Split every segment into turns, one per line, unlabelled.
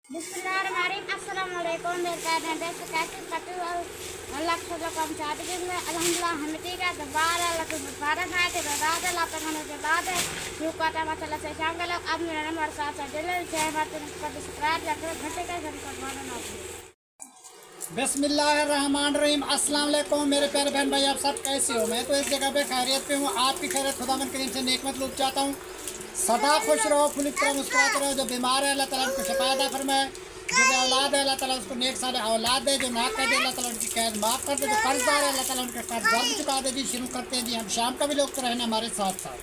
बिस्मिल्लाहिर्रहमानिर्रहीम अस्सलाम वालेकुम। मेरे प्यारे देश कैसे कटी अल्लाह को कम चाहते कि मैं अल्हम्दुलिल्लाह हम ठीक है। तो बार अल्लाह को मुबारक है तो रात अल्लाह तक होने के बाद यूं कहता माशाल्लाह से शाम का लोग अब मेरा नंबर साथ दिल से बात पर सब्सक्राइब या फिर घंटे का घंटे पर मारना ना भूलें।
बिस्मिल्लाहिर्रहमानिर्रहीम अस्सलाम वालेकुम मेरे प्यारे बहन भाई, आप सब कैसे हो? मैं तो इस जगह पे खैरियत पे हूँ। आपकी खैरियत खुदावन करीम से नेक मतलूब चाहता हूँ। सदा खुश रहो, खुली तरह मुस्कुराते रहो। जो बीमार है अल्लाह ताला उनको शफा अता फरमाए, जो औलाद है अल्लाह ताला उसको नेक साले औलाद दे, जो ना कर दे अल्लाह ताला उनकी कैद माफ़ कर दे, जो कर्जदार है अल्लाह ताला उनके कर्ज जल्द चुका दे। जी शुरू करते हैं जी, हम शाम का भी लोग तो रहना हमारे साथ साथ।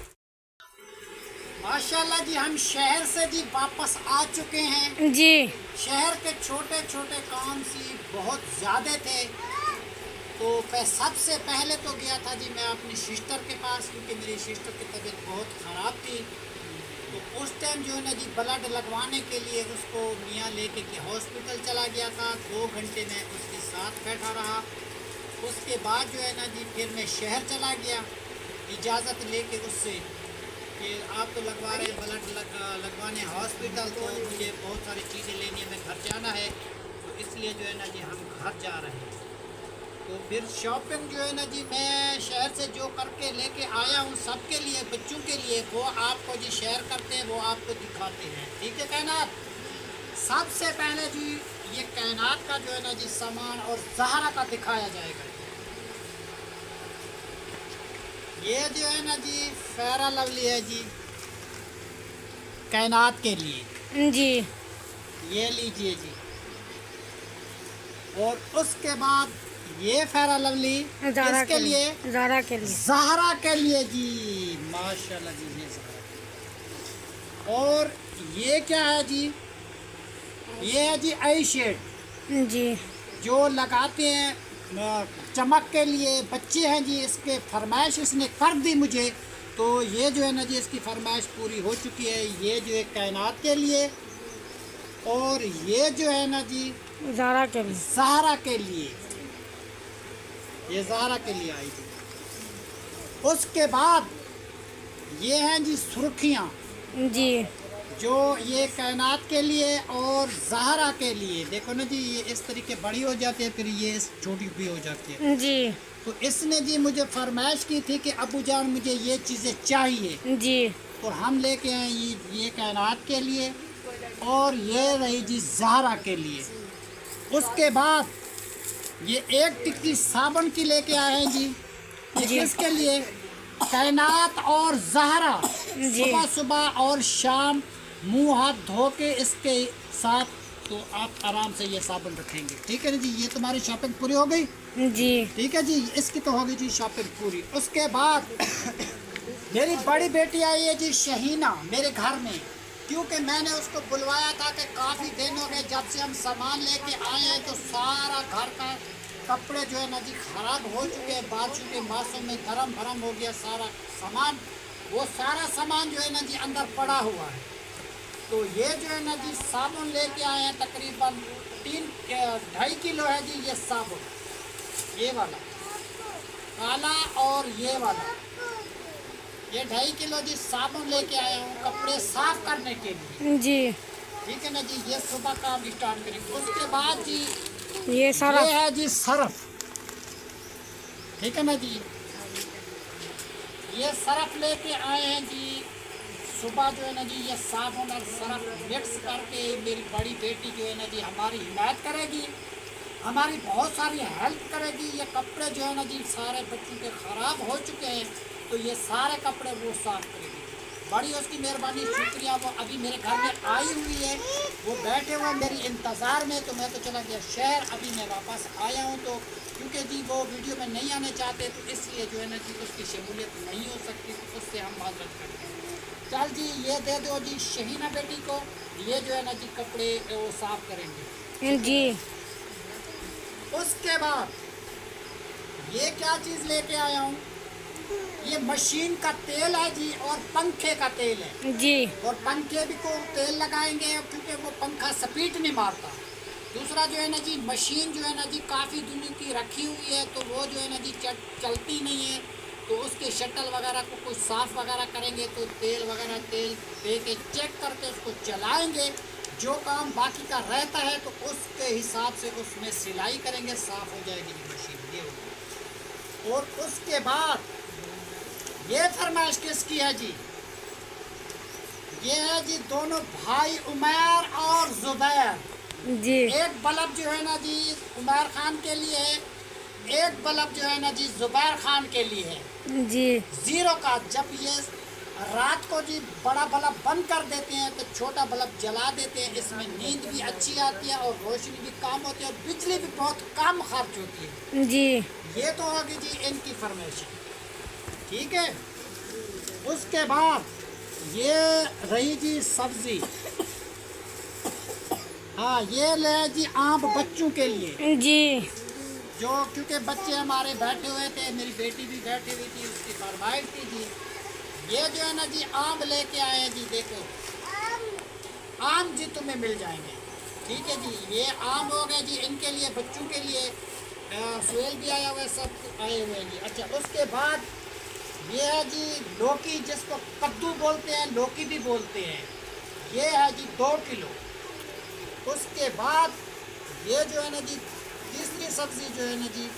माशाल्लाह जी, हम शहर से जी वापस आ चुके हैं
जी।
शहर के छोटे छोटे काम सी बहुत ज़्यादा थे। तो मैं सबसे पहले तो गया था जी मैं अपनी सिस्टर के पास, क्योंकि मेरी सिस्टर की तबीयत बहुत ख़राब थी। तो उस टाइम जो है ना जी ब्लड लगवाने के लिए उसको मियाँ लेके के हॉस्पिटल चला गया था। 2 घंटे में उसके साथ बैठा रहा। उसके बाद जो है ना जी फिर मैं शहर चला गया इजाज़त लेके उससे कि आप तो लगवा रहे ब्लड लगवाने हॉस्पिटल, तो मुझे बहुत सारी चीज़ें लेनी है, मैं घर जाना है, तो इसलिए जो है ना जी हम घर जा रहे हैं। तो फिर शॉपिंग जो है ना जी मैं शहर से जो करके लेके आया हूँ सबके लिए, बच्चों के लिए, वो आपको जी शेयर करते हैं, वो आपको दिखाते हैं। ठीक है कायनात, सबसे पहले जी ये कायनात का जो है ना जी सामान और ज़हरा का दिखाया जाएगा। ये जो है ना जी फेयर लवली है जी कायनात के लिए,
जी।
ये लीजिए जी। और उसके बाद ये फेयर लवली
ज़ारा
किसके लिए?
ज़ारा के लिए।
ज़हरा के लिए जी, माशाल्लाह जी, ये ज़हरा। और ये क्या है जी? ये है जी आई शेड,
जी।
जो लगाते हैं चमक के लिए। बच्चे हैं जी, इसके फरमाइश इसने कर दी मुझे, तो ये जो है ना जी इसकी फरमाइश पूरी हो चुकी है। ये जो है कायनात के लिए, और ये जो है ना जी
ज़ारा के लिए।
ज़हरा के लिए, ये ज़हरा के लिए आई थी। उसके बाद ये हैं जी सुर्खियाँ,
जी।
जो ये कायनात के लिए और ज़हरा के लिए। देखो ना जी, ये इस तरीके बड़ी हो जाती है, फिर ये छोटी भी हो जाती है।
जी।
तो इसने जी मुझे फरमाइश की थी कि अबू जान मुझे ये चीज़ें चाहिए,
जी।
तो हम लेके आए ये कायनात के लिए, और ये रही जी ज़हरा के लिए। उसके बाद ये एक टिक्की साबुन की लेके आए हैं जी, ये किसके लिए? कायनात और ज़हरा सुबह सुबह और शाम मुंह हाथ धो के इसके साथ, तो आप आराम से ये साबुन रखेंगे। ठीक है ना जी, ये तुम्हारी शॉपिंग पूरी हो गई।
जी।
ठीक है जी, इसकी तो हो गई जी शॉपिंग पूरी। उसके बाद मेरी बड़ी बेटी आई है जी शहीना मेरे घर में, क्योंकि मैंने उसको बुलवाया था कि काफ़ी दिन हो गए जब से हम सामान लेके आए हैं, तो सारा घर का कपड़े जो है ना जी ख़राब हो चुके हैं। बारिश के मौसम में गरम भरम हो गया सारा सामान, वो सारा सामान जो है ना जी अंदर पड़ा हुआ है। तो ये जो है ना जी साबुन लेके आए हैं, तकरीबन 2.5 किलो है जी ये साबुन, ये वाला काला और ये वाला, ये 2.5 किलो जी साबुन लेके आया हूँ कपड़े साफ करने के लिए।
जी।
ठीक है ना जी, ये सुबह काम स्टार्ट करेंगे। उसके बाद जी
ये सारा
ये है जी सरफ। ठीक है ना जी, ये सरफ लेके आए हैं जी सुबह। जो है ना जी ये साबुन और सरफ मिक्स करके मेरी बड़ी बेटी जो है ना जी हमारी हिमायत करेगी, हमारी बहुत सारी हेल्प करेगी। ये कपड़े जो है ना जी सारे बच्चों के ख़राब हो चुके हैं, तो ये सारे कपड़े वो साफ करेगी। बड़ी उसकी मेहरबानी, शुक्रिया। वो अभी मेरे घर में आई हुई है, वो बैठे हुए मेरी इंतज़ार में। तो मैं तो चला गया शहर, अभी मैं वापस आया हूँ। तो क्योंकि जी वो वीडियो में नहीं आने चाहते, तो इसलिए जो है ना जी उसकी शमूलियत नहीं हो सकती, तो उससे हम माजरत करते हैं। चल जी ये दे दो जी शहीना बेटी को, ये जो है ना जी कपड़े वो साफ करेंगे।
जी।
उसके बाद ये क्या चीज़ लेके आया हूँ? ये मशीन का तेल है जी, और पंखे का तेल है
जी।
और पंखे भी को तेल लगाएंगे, क्योंकि वो पंखा स्पीड नहीं मारता। दूसरा जो है ना जी मशीन जो है ना जी काफ़ी दिन की रखी हुई है, तो वो जो है ना जी चलती नहीं है, तो उसके शटल वगैरह को कुछ साफ़ वगैरह करेंगे, तो तेल वगैरह तेल दे के चेक करके उसको चलाएंगे, जो काम बाकी का रहता है तो उसके हिसाब से उसमें सिलाई करेंगे, साफ हो जाएगी जी मशीन। ये होगी। और उसके बाद ये फरमाइश किसकी है जी? ये है जी दोनों भाई उमर और जुबैर।
जी
एक बल्ब जो है ना जी उमर खान के लिए है, एक बल्ब जो है ना जी जुबैर खान के लिए है।
जी
जीरो का जब ये रात को जी बड़ा बल्ब बंद कर देते हैं तो छोटा बल्ब जला देते हैं। इसमें नींद भी अच्छी आती है और रोशनी भी कम होती है और बिजली भी बहुत कम खर्च होती है
जी
ये तो होगी जी इनकी फरमाइश। ठीक है। उसके बाद ये रही जी सब्जी। हाँ ये ले जी आम बच्चों के लिए,
जी
जो क्योंकि बच्चे हमारे बैठे हुए थे, मेरी बेटी भी बैठी हुई थी, उसकी फरमाइश थी जी। ये जो है ना जी आम लेके आए हैं जी। देखो आम जी तुम्हें मिल जाएंगे। ठीक है जी। ये आम हो गए जी इनके लिए, बच्चों के लिए। सुहेल भी आया हुआ है, सब आए हुए हैं जी। अच्छा उसके बाद ये है जी लौकी, जिसको कद्दू बोलते हैं, लौकी भी बोलते हैं। ये है जी 2 किलो। उसके बाद ये जो है ना जी तीसरी सब्जी जो है ना जी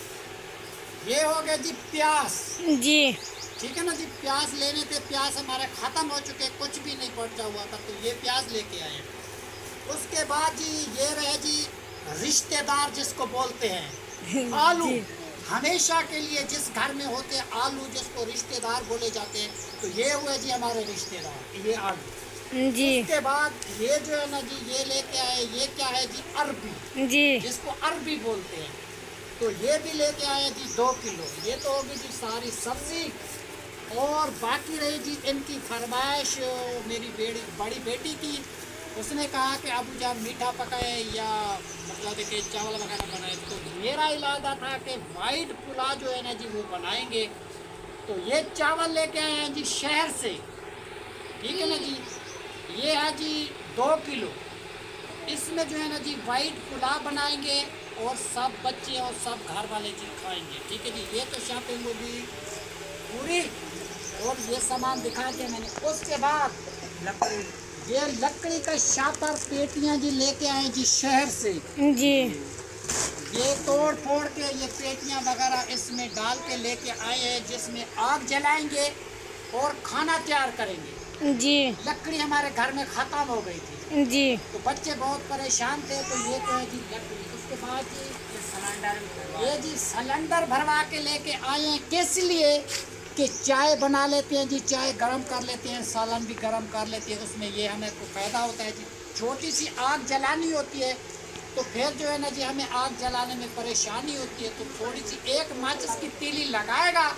ये हो गया जी प्याज।
जी
ठीक है ना जी। प्याज लेने थे, प्याज हमारे ख़त्म हो चुके, कुछ भी नहीं बचा हुआ था, तो ये प्याज लेके आए। उसके बाद जी ये रहे जी रिश्तेदार जिसको बोलते हैं आलू। हमेशा के लिए जिस घर में होते हैं आलू, जिसको रिश्तेदार बोले जाते हैं, तो ये हुए जी हमारे रिश्तेदार, ये आलू।
जी
उसके बाद ये जो है ना जी ये लेके आए, ये क्या है जी अरबी,
जी
जिसको अरबी बोलते हैं, तो ये भी लेके आए जी 2 किलो। ये तो होगी जी सारी सब्जी। और बाकी रही जी इनकी फरमाइश मेरी बड़ी बेटी की। उसने कहा कि अबू जान मीठा पकाए या मतलब कि चावल वगैरह बनाए, तो मेरा इरादा था कि वाइट पुलाव जो है ना जी वो बनाएंगे। तो ये चावल लेके आए हैं जी शहर से। ठीक है ना जी। ये है जी 2 किलो। इसमें जो है ना जी वाइट पुलाव बनाएंगे और सब बच्चे और सब घर वाले जी खाएंगे। ठीक है जी। ये तो शॉपिंग होगी पूरी और ये सामान दिखा दिया मैंने। उसके बाद ये लकड़ी का शापर पेटियां जी लेके आए जी शहर से।
जी
ये तोड़ फोड़ के ये पेटियां वगैरह इसमें डाल के लेके आए हैं, जिसमें आग जलाएंगे और खाना तैयार करेंगे।
जी
लकड़ी हमारे घर में ख़त्म हो गई थी,
जी
तो बच्चे बहुत परेशान थे, तो ये तो है जी लकड़ी। उसके बाद जी ये जी सिलेंडर भरवा के लेके आए हैं। किस लिए? कि चाय बना लेते हैं जी, चाय गरम कर लेते हैं, सालन भी गरम कर लेते हैं। उसमें ये हमें को फ़ायदा होता है जी। छोटी सी आग जलानी होती है तो फिर जो है ना जी हमें आग जलाने में परेशानी होती है, तो थोड़ी सी एक माचिस की तीली लगाएगा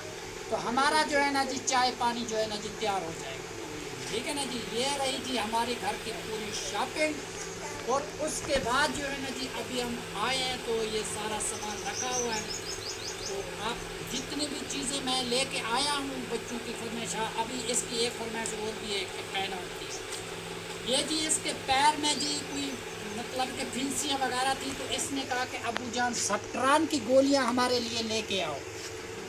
तो हमारा जो है ना जी चाय पानी जो है ना जी तैयार हो जाएगा। ठीक है ना जी। ये रही जी हमारी घर की पूरी शॉपिंग। और उसके बाद जो है ना जी अभी हम आए हैं तो ये सारा सामान रखा हुआ है। तो आप जितनी भी चीज़ें मैं लेके आया हूँ बच्चों की फरमाइश। अभी इसकी एक फरमाइश और भी है कि पहना होती है। ये जी इसके पैर में जी कोई मतलब कि फिंसियाँ वगैरह थी, तो इसने कहा कि अबू जान सफ्ट्रान की गोलियाँ हमारे लिए लेके आओ।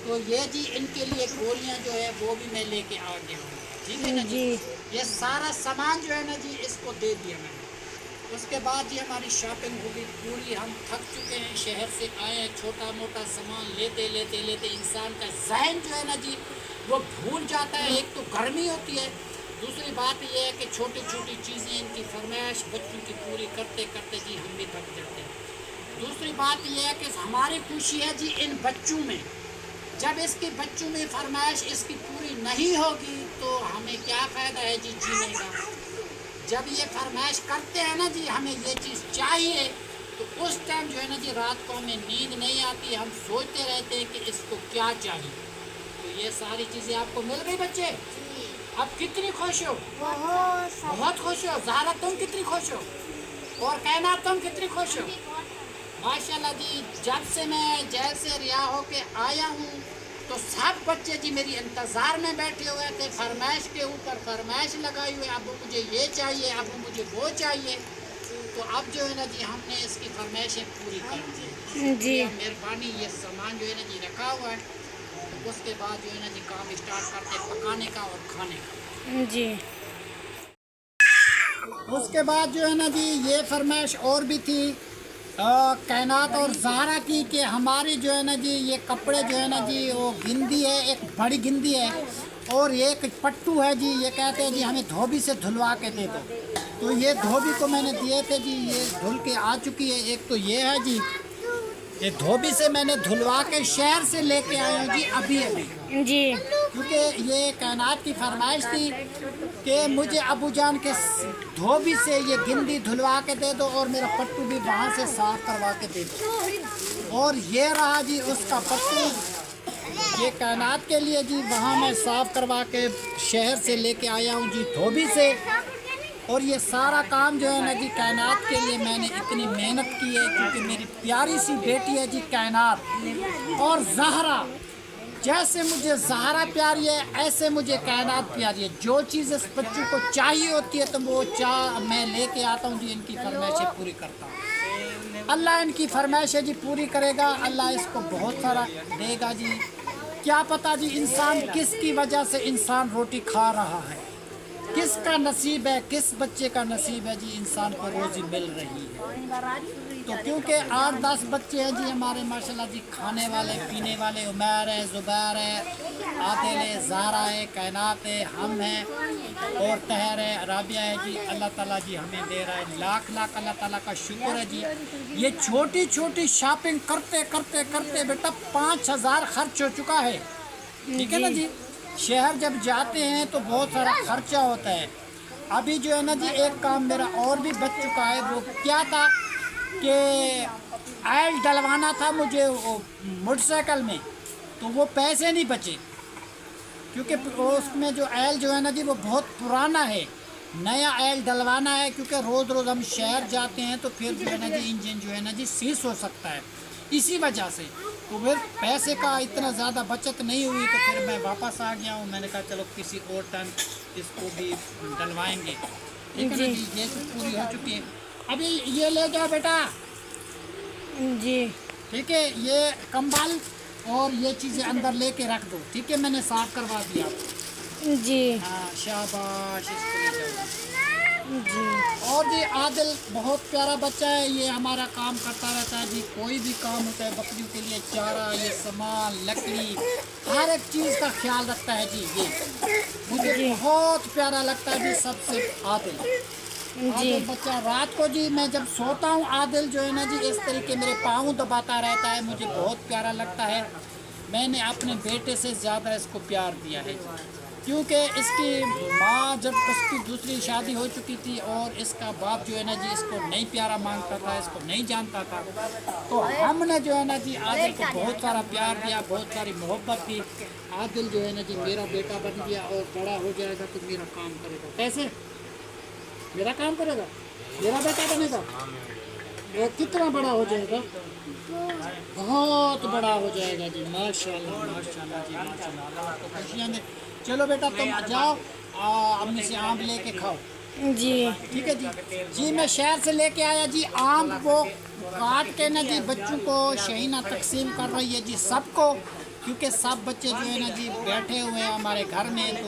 तो ये जी इनके लिए गोलियाँ जो है वो भी मैं लेके आ गया हूँ। ठीक है ना जी। ये सारा सामान जो है ना जी इसको दे दिया मैंने। उसके बाद जी हमारी शॉपिंग हो गई पूरी। हम थक चुके हैं, शहर से आए हैं, छोटा मोटा सामान लेते लेते लेते इंसान का जहन जो है ना जी वो भूल जाता है। एक तो गर्मी होती है, दूसरी बात ये है कि छोटी छोटी चीज़ें इनकी फरमाइश बच्चों की पूरी करते करते जी हम भी थक जाते हैं। दूसरी बात ये है कि हमारी खुशी है जी इन बच्चों में। जब इसकी बच्चों में फरमाइश इसकी पूरी नहीं होगी तो हमें क्या फ़ायदा है जी जीने का। जब ये फरमाइश करते हैं ना जी हमें ये चीज़ चाहिए, तो उस टाइम जो है ना जी रात को हमें नींद नहीं आती, हम सोचते रहते हैं कि इसको क्या चाहिए। तो ये सारी चीज़ें आपको मिल गई बच्चे। अब कितनी खुश हो? बहुत खुश हो। ज़ारा तुम कितनी खुश हो? और कहना तुम कितनी खुश हो? माशाल्लाह जी। जब से मैं जेल से रिहा होके आया हूँ तो सब बच्चे जी मेरी इंतज़ार में बैठे हुए थे, फरमाइश के ऊपर फरमाइश लगाई हुई। अब मुझे ये चाहिए, अब मुझे वो चाहिए। तो अब जो है ना जी हमने इसकी फरमाइशें पूरी कर दी जी। मेहरबानी। ये सामान जो है ना जी रखा हुआ है, उसके बाद जो है ना जी काम स्टार्ट करते पकाने का और खाने का जी। उसके बाद जो है ना जी ये फरमाइश और भी थी कायनात और ज़हरा की कि हमारी जो है ना जी ये कपड़े जो है ना जी वो गिंदी है, एक बड़ी गिंदी है और ये एक पट्टू है जी। ये कहते हैं जी हमें धोबी से धुलवा के दे दो। तो ये धोबी को मैंने दिए थे जी, ये धुल के आ चुकी है। एक तो ये है जी, ये धोबी से मैंने धुलवा के शहर से लेके आया हूँ जी अभी अभी
जी।
क्योंकि ये कायनात की फरमाइश थी कि मुझे अबू जान के धोबी से ये गिंदी धुलवा के दे दो और मेरा पट्टू भी वहाँ से साफ करवा के दे दो। और ये रहा जी उसका पट्टू, ये कायनात के लिए जी वहाँ मैं साफ करवा के शहर से लेके आया हूँ जी धोबी से। और ये सारा काम जो है ना जी कायनात के लिए मैंने इतनी मेहनत की है क्योंकि मेरी प्यारी सी बेटी है जी कायनात और ज़हरा। जैसे मुझे ज़हरा प्यारी है ऐसे मुझे कायनात प्यारी है। जो चीज़ इस बच्चों को चाहिए होती है तो वो मैं लेके आता हूँ जी, इनकी फरमाइशें पूरी करता हूँ। अल्लाह इनकी फरमाइशें जी पूरी करेगा, अल्लाह इसको बहुत सारा देगा जी। क्या पता जी इंसान किसकी वजह से इंसान रोटी खा रहा है, किसका नसीब है, किस बच्चे का नसीब है जी इंसान को रोज़ी मिल रही है। तो क्योंकि 8-10 बच्चे हैं जी हमारे माशाल्लाह जी खाने वाले पीने वाले, उमैर है, ज़ुबैर है, आदिल है, ज़हरा है, कायनात है, हम हैं और तहर है, राबिया है जी। अल्लाह ताला जी हमें दे रहा है, लाख लाख अल्लाह ताला का शुक्र है जी। ये छोटी छोटी शॉपिंग करते करते करते बेटा 5,000 खर्च हो चुका है, ठीक है ना जी। शहर जब जाते हैं तो बहुत सारा खर्चा होता है। अभी जो है ना जी एक काम मेरा और भी बच चुका है। वो क्या था कि ऑयल डलवाना था मुझे वो मोटरसाइकिल में, तो वो पैसे नहीं बचे क्योंकि उसमें जो ऑयल जो है ना जी वो बहुत पुराना है, नया ऑयल डलवाना है क्योंकि रोज़ रोज़ हम शहर जाते हैं तो फिर जो है ना जी इंजन जो है ना जी सीज हो सकता है, इसी वजह से। तो फिर पैसे का इतना ज़्यादा बचत नहीं हुई तो फिर मैं वापस आ गया हूँ। मैंने कहा चलो किसी और टाइम इसको भी डलवाएंगे, ठीक है ना जी। ये तो पूरी हो चुकी है। अभी ये ले जाओ बेटा
जी।
ठीक है, ये कंबल और ये चीज़ें अंदर लेके रख दो, ठीक है। मैंने साफ करवा दिया
जी।
हाँ शाबाश, इसको ले जाओ
जी।
और जी आदिल बहुत प्यारा बच्चा है, ये हमारा काम करता रहता है जी। कोई भी काम होता है बकरियों के लिए चारा, ये सामान, लकड़ी, हर एक चीज़ का ख्याल रखता है जी। ये मुझे बहुत प्यारा लगता है जी सबसे आदिल। आदिल बच्चा रात को जी मैं जब सोता हूँ आदिल जो है ना जी इस तरीके मेरे पाँव दबाता रहता है, मुझे बहुत प्यारा लगता है। मैंने अपने बेटे से ज़्यादा इसको प्यार दिया है क्योंकि इसकी माँ जब उसकी दूसरी शादी हो चुकी थी और इसका बाप जो है ना जी इसको नहीं प्यारा मांगता था, इसको नहीं जानता था, तो हमने जो है ना जी आदिल को बहुत सारा प्यार दिया, बहुत सारी मोहब्बत दी। आदिल जो है ना जी मेरा बेटा बन गया और बड़ा हो जाएगा तो मेरा काम करेगा। कैसे मेरा काम करेगा, मेरा बेटा बनेगा। वो कितना बड़ा हो जाएगा, बहुत बड़ा हो जाएगा जी। माशाल्लाह माशाल्लाह जी माशाल्लाह, अल्लाह आपको खुशियाँ दे। चलो बेटा तुम जाओ अम्मी से आम लेके खाओ
जी।
ठीक है जी। जी मैं शहर से लेके आया जी आम को काट के ना जी बच्चों को शहीना तकसीम कर रही है जी सबको, क्योंकि सब बच्चे जो है ना जी बैठे हुए हैं हमारे घर में। तो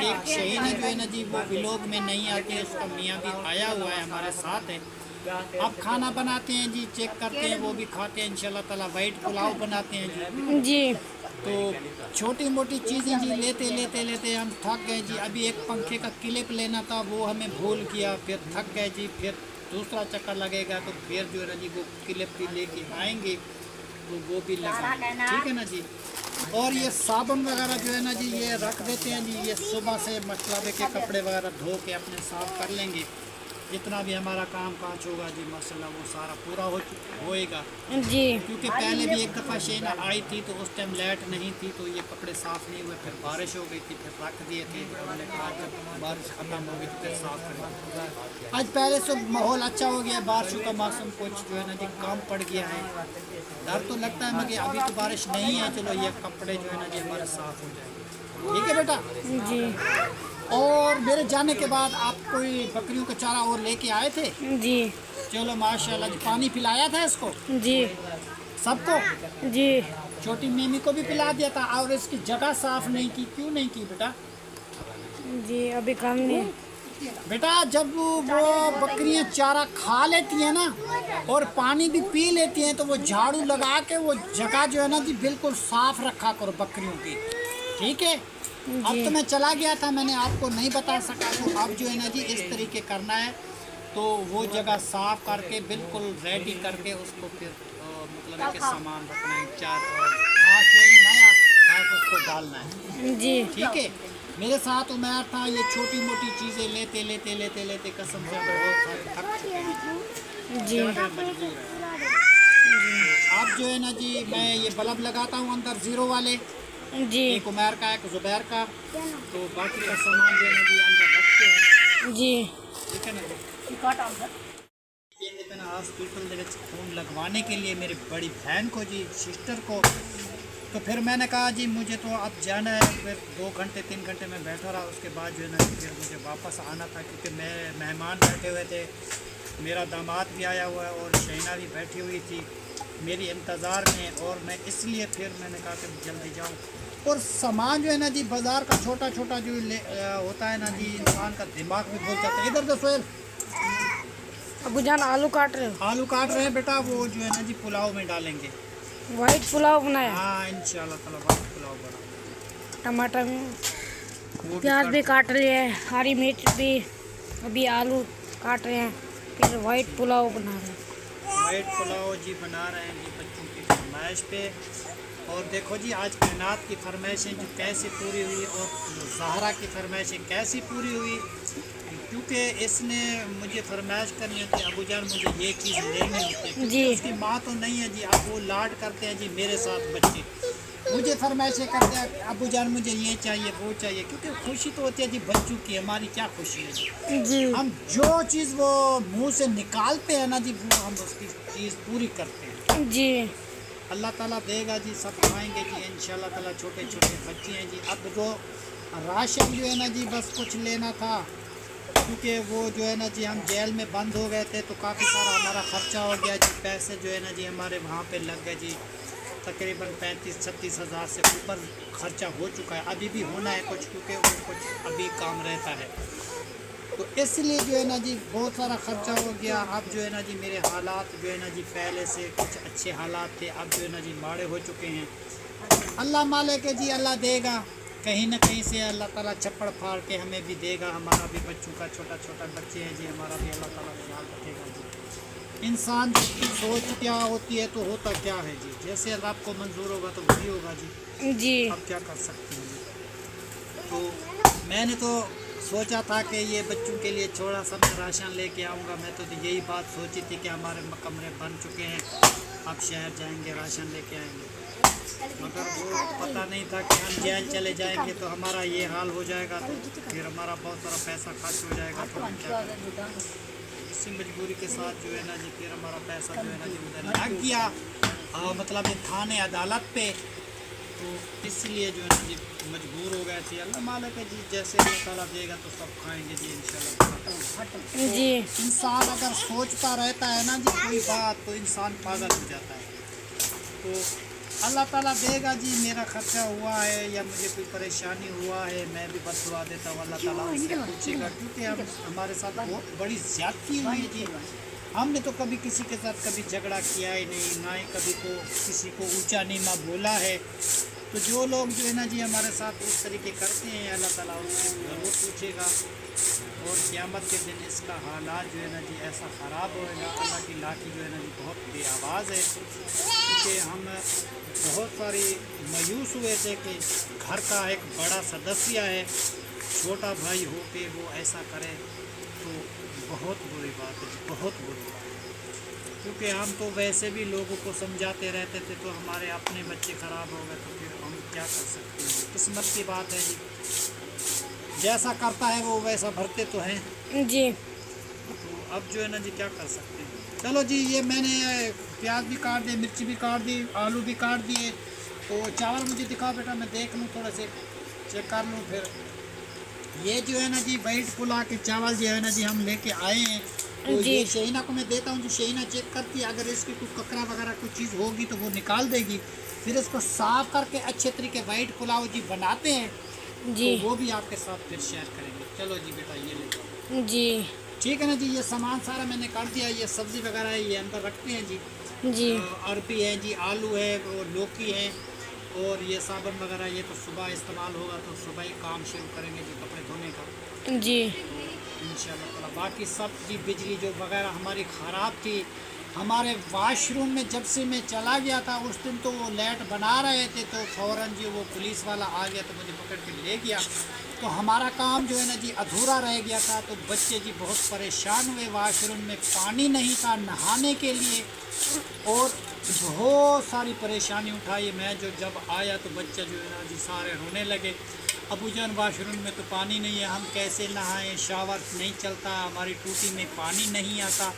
एक शहीना जो है ना जी वो व्लॉग में नहीं आती है, उसका मियाँ भी आया हुआ है हमारे साथ है। अब खाना बनाते हैं जी, चेक करते हैं, वो भी खाते हैं इंशाल्लाह ताला। वाइट पुलाव बनाते हैं जी। तो छोटी मोटी चीज़ें जी लेते लेते लेते हम थक गए जी। अभी एक पंखे का क्लिप लेना था वो हमें भूल किया, फिर थक गए जी। फिर दूसरा चक्कर लगेगा तो फिर जो है ना जी वो क्लिप भी लेके आएंगे तो वो भी लगा, ठीक है ना जी। और ये साबुन वगैरह जो है ना जी ये रख देते हैं जी। ये सुबह से मसलाबे के कपड़े वगैरह धो के अपने साफ कर लेंगे। जितना भी हमारा काम काज होगा जी माशाल्लाह वो सारा पूरा होएगा
जी।
क्योंकि पहले भी एक दफ़ा शहीना आई थी तो उस टाइम लाइट नहीं थी तो ये कपड़े साफ़ नहीं हुए, फिर बारिश हो गई थी, फिर रख दिए थे। हमने कहा जब बारिश ख़त्म हो गई तो फिर साफ़ करेंगे। आज पहले से माहौल अच्छा हो गया, बारिशों का मौसम कुछ जो है ना जी कम पड़ गया है। डर तो लगता है मगर अभी तो बारिश नहीं है। चलो ये कपड़े जो है ना जी हमारे साफ़ हो जाएंगे, ठीक है बेटा
जी।
और मेरे जाने के बाद आप कोई बकरियों का चारा और लेके आए थे
जी।
चलो माशाल्लाह जी। पानी पिलाया था इसको
जी
सबको
जी।
छोटी मीमी को भी पिला दिया था। और इसकी जगह साफ नहीं की, क्यों नहीं की बेटा?
जी अभी काम नहीं।
बेटा जब वो बकरियां चारा खा लेती हैं ना और पानी भी पी लेती हैं तो वो झाड़ू लगा के वो जगह जो है ना जी बिल्कुल साफ रखा करो बकरियों की, ठीक है। अब तो मैं चला गया था, मैंने आपको नहीं बता सका, तो अब जो है ना जी इस तरीके करना है। तो वो जगह साफ करके बिल्कुल रेडी करके उसको फिर मतलब कि सामान रखना है, चार घास नया घास उसको डालना है
जी।
ठीक है। मेरे साथ उमर था, ये छोटी मोटी चीज़ें लेते लेते लेते लेते कसम से बहुत थक चुके हैं
जी।
मजबूर है। अब जो है ना जी मैं ये बल्ब लगाता हूँ अंदर ज़ीरो वाले,
जी।
एक उमर का एक ज़ुबैर का, तो बाकी का सामान जो है ना जी अंदर रखते हैं,
जी।
ठीक है ना। हॉस्पिटल ਦੇ ਵਿੱਚ खून लगवाने के लिए मेरी बड़ी बहन को जी, सिस्टर को, तो फिर मैंने कहा जी मुझे तो अब जाना है। फिर 2 घंटे 3 घंटे में बैठा रहा, उसके बाद जो है ना फिर मुझे वापस आना था क्योंकि मैं मेहमान बैठे हुए थे, मेरा दामाद भी आया हुआ है और शहीना भी बैठी हुई थी मेरी इंतज़ार में, और मैं इसलिए फिर मैंने कहा कि जल्दी जाऊँ। और सामान जो है ना जी बाज़ार का छोटा छोटा जो होता है ना जी, इंसान का दिमाग भी भूल जाता है। इधर तो सोहेल
अबू जान आलू काट रहे हो?
आलू काट रहे हैं बेटा, वो जो है ना जी पुलाव में डालेंगे।
वाइट पुलाव बनाया?
हाँ इंशाल्लाह ताला वाइट पुलाव बनाएंगे।
टमाटर में
वो
प्याज भी काट रहे हैं, हरी मिर्च भी, अभी आलू काट रहे हैं, फिर वाइट पुलाव बना रहे हैं।
वाइट पुलाव जी बना रहे हैं जी बच्चों की फरमाइश पे। और देखो जी आज कायनात की फरमाइशें जो कैसे पूरी हुई और ज़हरा की फरमाइशें कैसी पूरी हुई, क्योंकि इसने मुझे फरमाइश करनी होती है, अबू जान मुझे ये चीज़ लेनी होती है
जी।
उसकी माँ तो नहीं है जी, अब वो लाड करते हैं जी मेरे साथ बच्चे, मुझे फरमाइशें करते हैं अबू जान मुझे ये चाहिए वो चाहिए, क्योंकि खुशी तो होती है जी बच्चों की, हमारी क्या खुशी है जी।
जी।
हम जो चीज़ वो मुंह से निकालते हैं ना जी वो हम उसकी चीज़ पूरी करते हैं
जी।
अल्लाह ताला देगा जी, सब खाएंगे जी इंशाल्लाह ताला। छोटे छोटे बच्चे हैं जी, अब जो राशन जो है ना जी बस कुछ लेना था, क्योंकि वो जो है ना जी हम जेल में बंद हो गए थे तो काफ़ी सारा हमारा ख़र्चा हो गया जी, पैसे जो है ना जी हमारे वहाँ पे लग गए जी, तकरीबन 35-36 हज़ार से ऊपर ख़र्चा हो चुका है, अभी भी होना है कुछ, क्योंकि वो कुछ अभी काम रहता है, तो इसलिए जो है ना जी बहुत सारा ख़र्चा हो गया। अब जो है ना जी मेरे हालात जो है ना जी पहले से कुछ अच्छे हालात थे, अब जो है ना जी माड़े हो चुके हैं। अल्लाह मालिक है जी, अल्लाह देगा कहीं ना कहीं से, अल्लाह ताला छप्पड़ फाड़ के हमें भी देगा, हमारा भी बच्चों का छोटा छोटा बच्चे हैं जी, हमारा भी अल्लाह ताला ख्याल रखेगा जी। इंसान की सोच क्या होती है तो होता क्या है जी, जैसे रब को मंजूर होगा तो वही होगा जी।
जी।
अब क्या कर सकते हैं जी। तो मैंने तो सोचा था कि ये बच्चों के लिए थोड़ा सा मैं राशन लेके आऊँगा, मैं तो यही बात सोची थी कि हमारे कमरे बन चुके हैं, अब शहर जाएंगे राशन लेके आएंगे, मगर वो पता नहीं था कि हम जेल चले जाएंगे तो हमारा ये हाल हो जाएगा, तो फिर हमारा बहुत सारा पैसा खर्च हो जाएगा, तो हम क्या करें। इसी मजबूरी के साथ जो है ना जी फिर हमारा पैसा जो है ना जी उधर लग गया, मतलब ये थाने अदालत पे, तो इसलिए जो है ना जी मजबूर हो गए थे। अल्लाह मालिक है जी, जैसे अल्लाह ताला देगा तो सब खाएंगे जी इंशाल्लाह।
जी।
इंसान अगर सोचता रहता है ना जी कोई बात तो इंसान पागल हो जाता है, तो अल्लाह ताला देगा जी। मेरा खर्चा हुआ है या मुझे कोई परेशानी हुआ है, मैं भी बददुआ देता हूँ, अल्लाह ताला उससे पूछेगा, क्योंकि हम हमारे साथ बहुत बड़ी ज़्यादती हुई है जी। हमने तो कभी किसी के साथ कभी झगड़ा किया ही नहीं, ना ही कभी को किसी को ऊंचा नीमा बोला है, तो जो लोग जो है ना जी हमारे साथ उस तरीके करते हैं अल्लाह ताला उससे ज़रूर पूछेगा, और क़यामत के दिन इसका हालात जो है ना जी ऐसा ख़राब होएगा। अल्लाह की लाठी जो है ना जी बहुत बेआवाज़ है, क्योंकि हम बहुत सारी मायूस हुए थे कि घर का एक बड़ा सदस्य है, छोटा भाई हो के वो ऐसा करे तो बहुत बुरी बात है, बहुत बुरी बात है, क्योंकि हम तो वैसे भी लोगों को समझाते रहते थे, तो हमारे अपने बच्चे ख़राब हो गए तो फिर हम क्या कर सकते हैं। किस्मत की बात है जी, जैसा करता है वो वैसा भरते तो हैं
जी।
तो अब जो है ना जी क्या कर सकते हैं। चलो जी, ये मैंने प्याज भी काट दिए, मिर्ची भी काट दी, आलू भी काट दिए, तो चावल मुझे दिखाओ बेटा, मैं देख लूँ, थोड़ा से चेक कर लूँ। फिर ये जो है ना जी वाइट पुलाव के चावल जो है ना जी हम लेके आए हैं, तो
जी।
ये शहीना को मैं देता हूँ जो शहीना चेक करती है, अगर इसकी कोई ककरा वगैरह कोई चीज़ होगी तो वो निकाल देगी, फिर इसको साफ़ करके अच्छे तरीके वाइट पुलाव जी बनाते हैं
जी।
तो वो भी आपके साथ फिर शेयर करेंगे। चलो जी बेटा ये ले जाओ।
जी
ठीक है ना जी। ये सामान सारा मैंने काट दिया, ये सब्ज़ी वगैरह है ये अंदर रखते हैं जी।
जी
अरबी है जी, आलू है और लौकी है, और ये साबुन वगैरह ये तो सुबह इस्तेमाल होगा, तो सुबह ही काम शुरू करेंगे जी कपड़े धोने का
जी
इंशाल्लाह ताला। बाकी सब जी बिजली जो वगैरह हमारी ख़राब थी, हमारे वाशरूम में जब से मैं चला गया था उस दिन तो वो लाइट बना रहे थे, तो फ़ौरन जी वो पुलिस वाला आ गया तो मुझे पकड़ के ले गया, तो हमारा काम जो है ना जी अधूरा रह गया था। तो बच्चे जी बहुत परेशान हुए, वाशरूम में पानी नहीं था नहाने के लिए, और बहुत सारी परेशानी उठाई। मैं जो जब आया तो बच्चे जो है ना जी सारे रोने लगे, अबू जान वाशरूम में तो पानी नहीं है, हम कैसे नहाएं, शावर नहीं चलता, हमारी टूटी में पानी नहीं आता।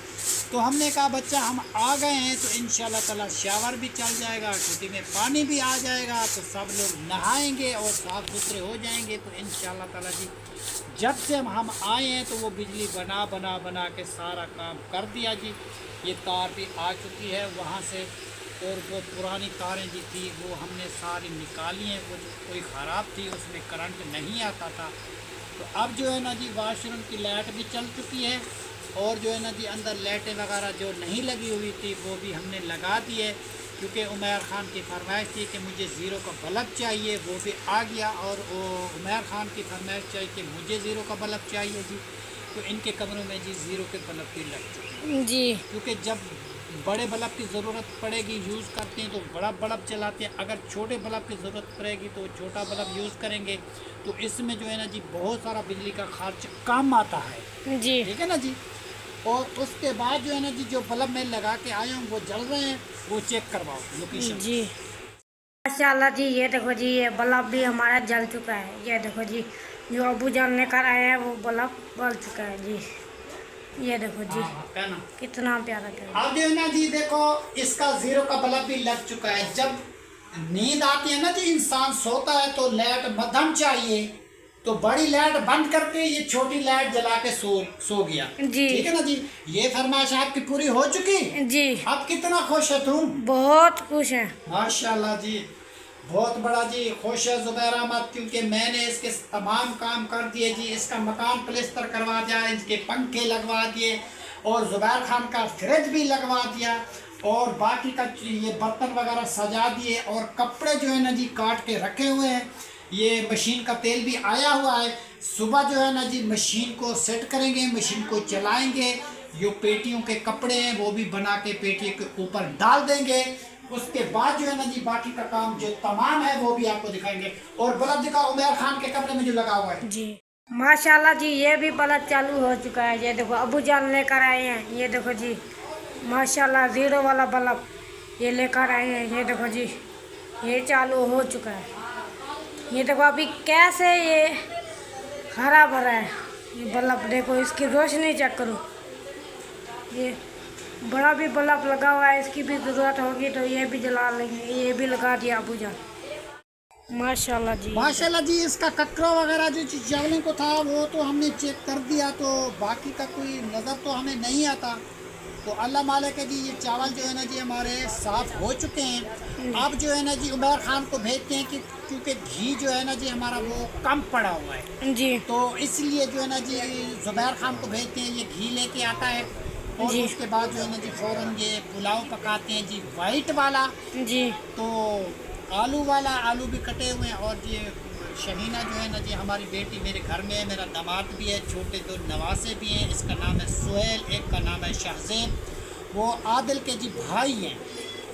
तो हमने कहा बच्चा हम आ गए हैं तो इंशाल्लाह ताला शावर भी चल जाएगा, टूटी में पानी भी आ जाएगा, तो सब लोग नहाएंगे और साफ़ सुथरे हो जाएंगे। तो इंशाल्लाह ताला जी जब से हम आए हैं तो वो बिजली बना के सारा काम कर दिया जी। ये तार भी आ चुकी है वहाँ से, और वो पुरानी तारें जी थी वो हमने सारी निकाली हैं, वो जो कोई ख़राब थी उसमें करंट नहीं आता था। तो अब जो है ना जी वाशरूम की लाइट भी चल चुकी है, और जो है ना जी अंदर लाइटें वगैरह जो नहीं लगी हुई थी वो भी हमने लगा दी है, क्योंकि उमर ख़ान की फरमाइश थी कि मुझे ज़ीरो का बल्ब चाहिए, वो भी आ गया। और वो उमर ख़ान की फरमाइश चाहिए कि मुझे ज़ीरो का बल्ब चाहिए जी, तो इनके कमरों में जी ज़ीरो के बल्ब भी लग चुके हैं
जी
क्योंकि जब बड़े बल्ब की ज़रूरत पड़ेगी यूज़ करते हैं तो बड़ा बल्ब चलाते हैं, अगर छोटे बल्ब की ज़रूरत पड़ेगी तो छोटा बल्ब यूज़ करेंगे। तो इसमें जो है ना जी बहुत सारा बिजली का खर्च कम आता है,
जी
ठीक है ना जी। और उसके बाद जो है ना जी जो बल्ब मैं लगा के आया हूँ वो जल रहे हैं, वो चेक करवाओ लोकेशन।
जी माशाल्लाह जी। ये देखो जी ये बल्ब भी हमारा जल चुका है। ये देखो जी जो अबू जान लेकर आए हैं वो बल्ब बल चुका है जी। ये देखो जी
कहना
कितना प्यारा प्यारा।
अब जो है ना जी देखो इसका ज़ीरो का बल्ब भी लग चुका है। जब नींद आती है ना जी इंसान सोता है तो लाइट मध्यम चाहिए, तो बड़ी लाइट बंद करके ये छोटी लाइट जला के सो गया
जी।
ठीक है ना जी। ये फरमाइश आपकी पूरी हो चुकी
जी
अब कितना खुश है तुम?
बहुत खुश है
माशाल्लाह जी, बहुत बड़ा जी खुश है जुबैर अहमद, क्योंकि मैंने इसके तमाम काम कर दिए जी। इसका मकान प्लेस्टर करवा दिया, इसके पंखे लगवा दिए, और जुबैर खान का फ्रिज भी लगवा दिया, और बाकी का ये बर्तन वगैरह सजा दिए, और कपड़े जो है ना जी काट के रखे हुए हैं। ये मशीन का तेल भी आया हुआ है, सुबह जो है ना जी मशीन को सेट करेंगे, मशीन को चलाएंगे। जो पेटियों के कपड़े हैं वो भी बना के पेटी के ऊपर डाल देंगे। उसके बाद जो है ना जी बाकी का काम जो तमाम है वो भी आपको दिखाएंगे। और बल्ब दिखाओ उमर खान के कपड़े में जो लगा हुआ है
जी। माशाल्लाह जी ये भी बल्ब चालू हो चुका है। ये देखो अबू जान लेकर आए हैं। ये देखो जी माशाल्लाह ज़ीरो वाला बल्ब ये लेकर आए हैं। ये देखो जी ये चालू हो चुका है। ये देखो अभी कैसे ये हरा भरा है ये बल्ब। देखो इसकी रोशनी चेक करो। ये बड़ा भी बल्ब लगा हुआ है, इसकी भी ज़रूरत होगी तो ये भी जला लेंगे। ये भी लगा दिया अबू जान। माशाल्लाह जी
माशाल्लाह जी। इसका ककरा वगैरह जो चावलों को था वो तो हमने चेक कर दिया, तो बाकी का कोई नज़र तो हमें नहीं आता। तो अल्लाह मालिक है जी ये चावल जो है ना जी हमारे साफ़ हो चुके हैं। अब जो है ना जी उमर खान को भेजते हैं कि क्योंकि घी जो है ना जी हमारा वो कम पड़ा हुआ है
जी,
तो इसलिए जो है ना जी जुबैर खान को भेजते हैं, ये घी लेके आता है। और
जी।
उसके बाद जो है ना जी फ़ौरन ये पुलाव पकाते हैं जी वाइट वाला।
जी
तो आलू वाला, आलू भी कटे हुए हैं। और ये शहीना जो है ना जी हमारी बेटी मेरे घर में है, मेरा दामाद भी है, छोटे दो नवासे भी हैं। इसका नाम है सुहेल, एक का नाम है शाहजेब। वो आदिल के जी भाई हैं,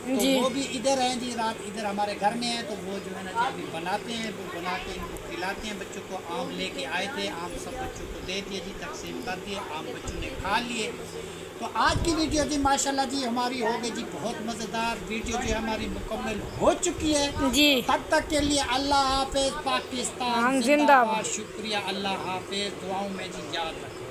तो
जी।
वो भी इधर हैं जी, रात इधर हमारे घर में है। तो वो जो है ना जी अभी बनाते हैं, वो बना के इनको खिलाते हैं बच्चों को। आम लेके आए थे, आम सब बच्चों को दे दिए जी, तकसीम कर दिए, आम बच्चों ने खा लिए। तो आज की वीडियो जी माशाल्लाह जी हमारी हो गई जी बहुत मज़ेदार वीडियो जो हमारी मुकम्मल हो चुकी है
जी।
तब तक के लिए अल्लाह हाफिज़। पाकिस्तान
जिंदाबाद।
शुक्रिया, अल्लाह हाफिज़। दुआओं में जी याद रखो।